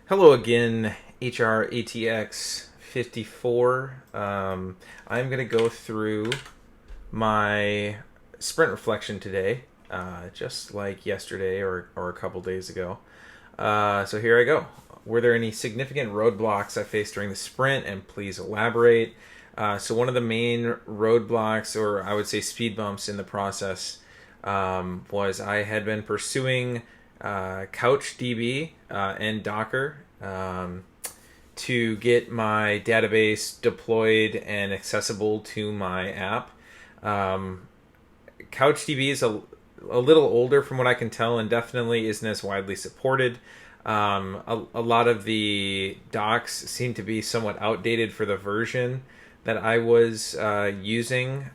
Hello again, HRATX 54. I'm going to go through my sprint reflection today, just like yesterday or a couple days ago. So here I go. Were there any significant roadblocks I faced during the sprint? And please elaborate. So one of the main roadblocks, or I would say speed bumps in the process, was I had been pursuing CouchDB and Docker to get my database deployed and accessible to my app. CouchDB is a little older from what I can tell and definitely isn't as widely supported. A lot of the docs seem to be somewhat outdated for the version that I was using.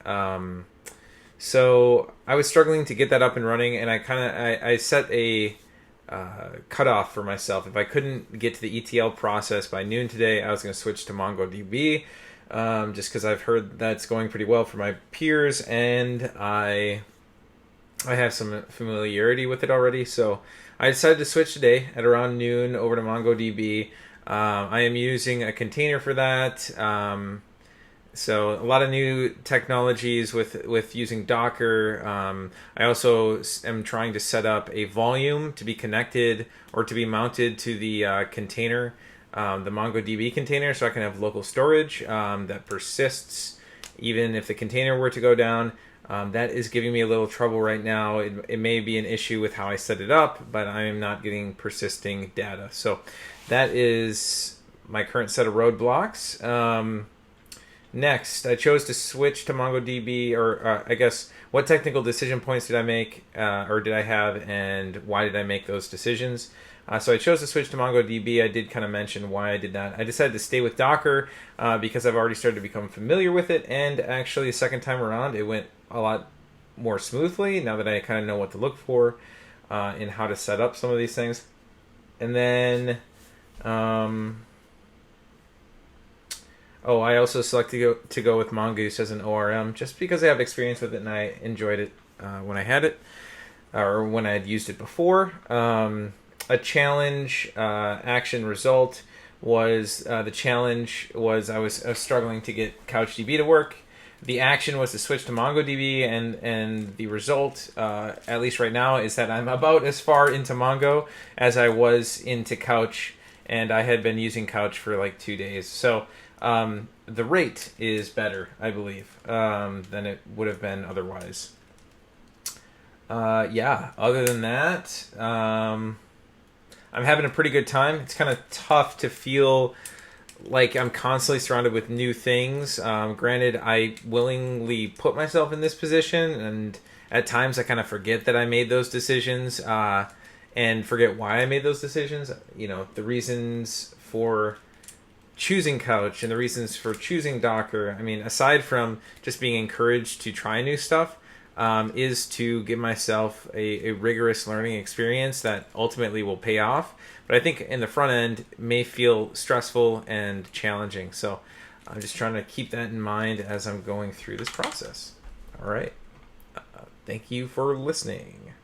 So I was struggling to get that up and running, and I set a cutoff for myself. If I couldn't get to the ETL process by noon today, I was going to switch to MongoDB, just because I've heard that's going pretty well for my peers, and I have some familiarity with it already. So I decided to switch today at around noon over to MongoDB. I am using a container for that. So a lot of new technologies with using Docker. I also am trying to set up a volume to be connected or to be mounted to the container, the MongoDB container, so I can have local storage that persists even if the container were to go down. That is giving me a little trouble right now. It may be an issue with how I set it up, but I am not getting persisting data. So that is my current set of roadblocks. Next, I chose to switch to MongoDB, or I guess, what technical decision points did I make, or did I have, and why did I make those decisions? So I chose to switch to MongoDB. I did kind of mention why I did that. I decided to stay with Docker because I've already started to become familiar with it, and actually, the second time around, it went a lot more smoothly now that I kind of know what to look for and how to set up some of these things. And then... I also selected to go with Mongoose as an ORM just because I have experience with it and I enjoyed it when I had it or when I had used it before. A challenge action result was the challenge was I was struggling to get CouchDB to work. The action was to switch to MongoDB, and the result, at least right now, is that I'm about as far into Mongo as I was into Couch, and I had been using Couch for like 2 days. So the rate is better, I believe, than it would have been otherwise. Other than that, I'm having a pretty good time. It's kind of tough to feel like I'm constantly surrounded with new things. Granted, I willingly put myself in this position, and at times I kind of forget that I made those decisions and forget why I made those decisions. You know, the reasons for choosing Couch and the reasons for choosing Docker, I mean, aside from just being encouraged to try new stuff, is to give myself a rigorous learning experience that ultimately will pay off. But I think in the front end may feel stressful and challenging. So I'm just trying to keep that in mind as I'm going through this process. All right. Thank you for listening.